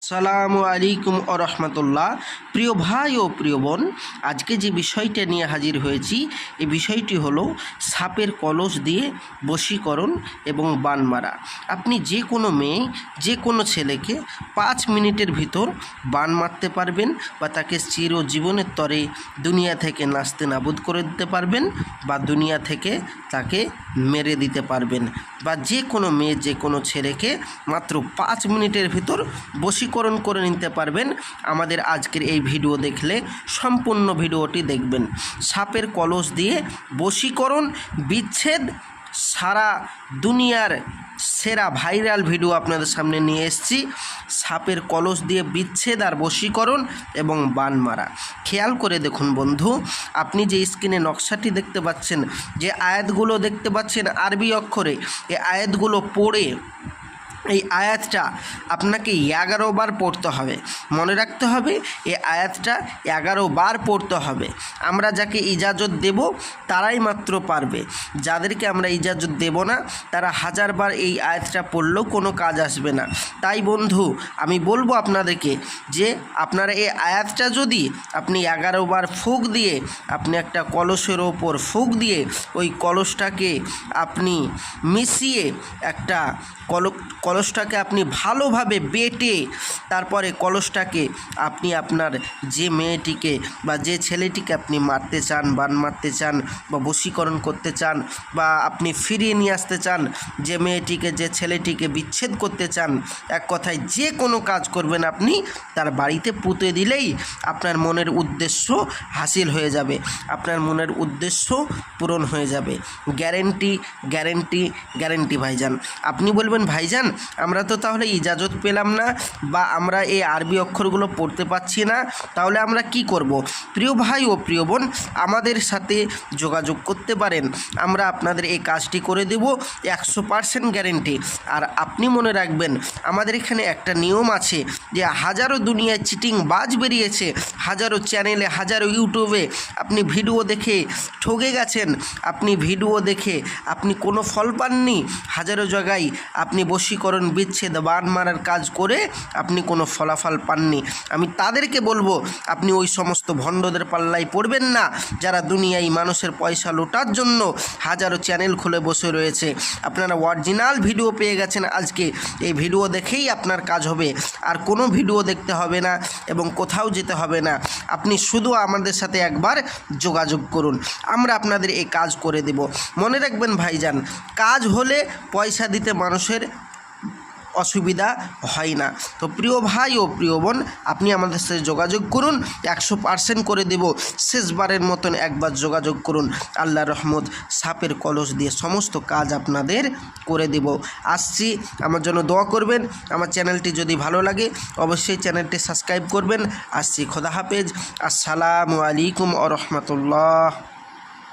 আসসালামু আলাইকুম ও রহমতুল্লাহ। প্রিয় ভাই ও প্রিয় বোন, আজকে যে বিষয়টা নিয়ে হাজির হয়েছি এই বিষয়টি হলো সাপের কলস দিয়ে বশীকরণ এবং বান মারা। আপনি যে কোনো মেয়ে, যে কোনো ছেলেকে 5 মিনিটের ভিতর বান মারতে পারবেন বা তাকে চিরজীবনের তরে দুনিয়া থেকে নাস্তে নাবুদ করে দিতে পারবেন বা দুনিয়া থেকে তাকে মেরে দিতে পারবেন, বা যে কোনো মেয়ে, যে কোনো ছেলেকে মাত্র 5 মিনিটের ভিতর বশীকরণ করে নিতে পারবেন। আমাদের আজকের এই ভিডিও দেখলে সম্পূর্ণ ভিডিওটি দেখবেন। সাপের কলস দিয়ে বশীকরণ বিচ্ছেদ, সারা দুনিয়ার সেরা ভাইরাল ভিডিও আপনাদের সামনে নিয়ে এসেছি। সাপের কলস দিয়ে বিচ্ছেদ আর বশীকরণ এবং বান মারা। খেয়াল করে দেখুন বন্ধু, আপনি যে স্ক্রিনে নকশাটি দেখতে পাচ্ছেন, যে আয়াতগুলো দেখতে পাচ্ছেন আরবি অক্ষরে, এই আয়াতগুলো পড়ে এই আয়াতটা আপনাকে 11 বার পড়তে হবে। মনে রাখতে হবে এই আয়াতটা 11 বার পড়তে হবে। আমরা যাকে ইজাজত দেব তারাই মাত্র পারবে, যাদেরকে আমরা ইজাজত দেব না তারা 1000 বার এই আয়াতটা পড়লেও কোনো কাজ আসবে না। তাই বন্ধু, আমি বলবো আপনাদেরকে যে আপনারা এই আয়াতটা যদি আপনি 11 বার ফুঁক দিয়ে, আপনি একটা কলসের ওপর ফুঁক দিয়ে ওই কলসটাকে আপনি মিশিয়ে একটা কলসটাকে আপনি ভালোভাবে বেটে, তারপরে কলসটাকে আপনি আপনার যে মেয়েটিকে বা যে ছেলেটিকে আপনি মারতে চান, বান মারতে চান বা বশীকরণ করতে চান, বা আপনি ফিরিয়ে নিয়ে আসতে চান, যে মেয়েটিকে, যে ছেলেটিকে বিচ্ছেদ করতে চান, এক কথায় যে কোনো কাজ করবেন আপনি তার বাড়িতে পুঁতে দিলেই আপনার মনের উদ্দেশ্য হাসিল হয়ে যাবে, আপনার মনের উদ্দেশ্য পূরণ হয়ে যাবে। গ্যারেন্টি গ্যারেন্টি গ্যারেন্টি ভাইজান। আপনি বলবেন ভাইজান আমরা তো তাহলে ইজাজত পেলাম না বা আমরা এই আরবি অক্ষরগুলো পড়তে পাচ্ছি না, তাহলে আমরা কি করব? প্রিয় ভাই ও প্রিয় বোন, আমাদের সাথে যোগাযোগ করতে পারেন, আমরা আপনাদের এই কাজটি করে দেব 100% গ্যারেন্টি। আর আপনি মনে রাখবেন আমাদের এখানে একটা নিয়ম আছে যে হাজারো দুনিয়ায় চিটিং বাজ বেরিয়েছে, হাজারো চ্যানেলে, হাজারো ইউটিউবে আপনি ভিডিও দেখে ঠকে গেছেন, আপনি ভিডিও দেখে আপনি কোনো ফল পাননি, হাজারো জায়গায় আপনি বশীকরণ, বিচ্ছেদ, বান মারার কাজ করে আপনি কোনো ফলাফল পাননি। আমি তাদেরকে বলবো আপনি ওই সমস্ত ভণ্ডদের পাল্লায় পড়বেন না, যারা দুনিয়ায় মানুষের পয়সা লোটার জন্য হাজারো চ্যানেল খুলে বসে রয়েছে। আপনারা অরিজিনাল ভিডিও পেয়ে গেছেন আজকে, এই ভিডিও দেখেই আপনার কাজ হবে, আর কোনো ভিডিও দেখতে হবে না এবং কোথাও যেতে হবে না। আপনি শুধু আমাদের সাথে একবার যোগাযোগ করুন, আমরা আপনাদের এই কাজ করে দেব। মনে রাখবেন ভাইজান, কাজ হলে পয়সা দিতে মানুষের অসুবিধা হয় না। তো প্রিয় ভাই ও প্রিয় বোন, আপনি আমাদের সাথে যোগাযোগ করুন, 100% করে দেব। শেষবারের মতন একবার যোগাযোগ করুন, আল্লাহর রহমত সাপের কলস দিয়ে সমস্ত কাজ আপনাদের করে দেব। আসছি, আমার জন্য দোয়া করবেন। আমার চ্যানেলটি যদি ভালো লাগে অবশ্যই চ্যানেলটি সাবস্ক্রাইব করবেন। আসছি, খোদা হাফেজ। আসসালামু আলাইকুম ওয়া রাহমাতুল্লাহ।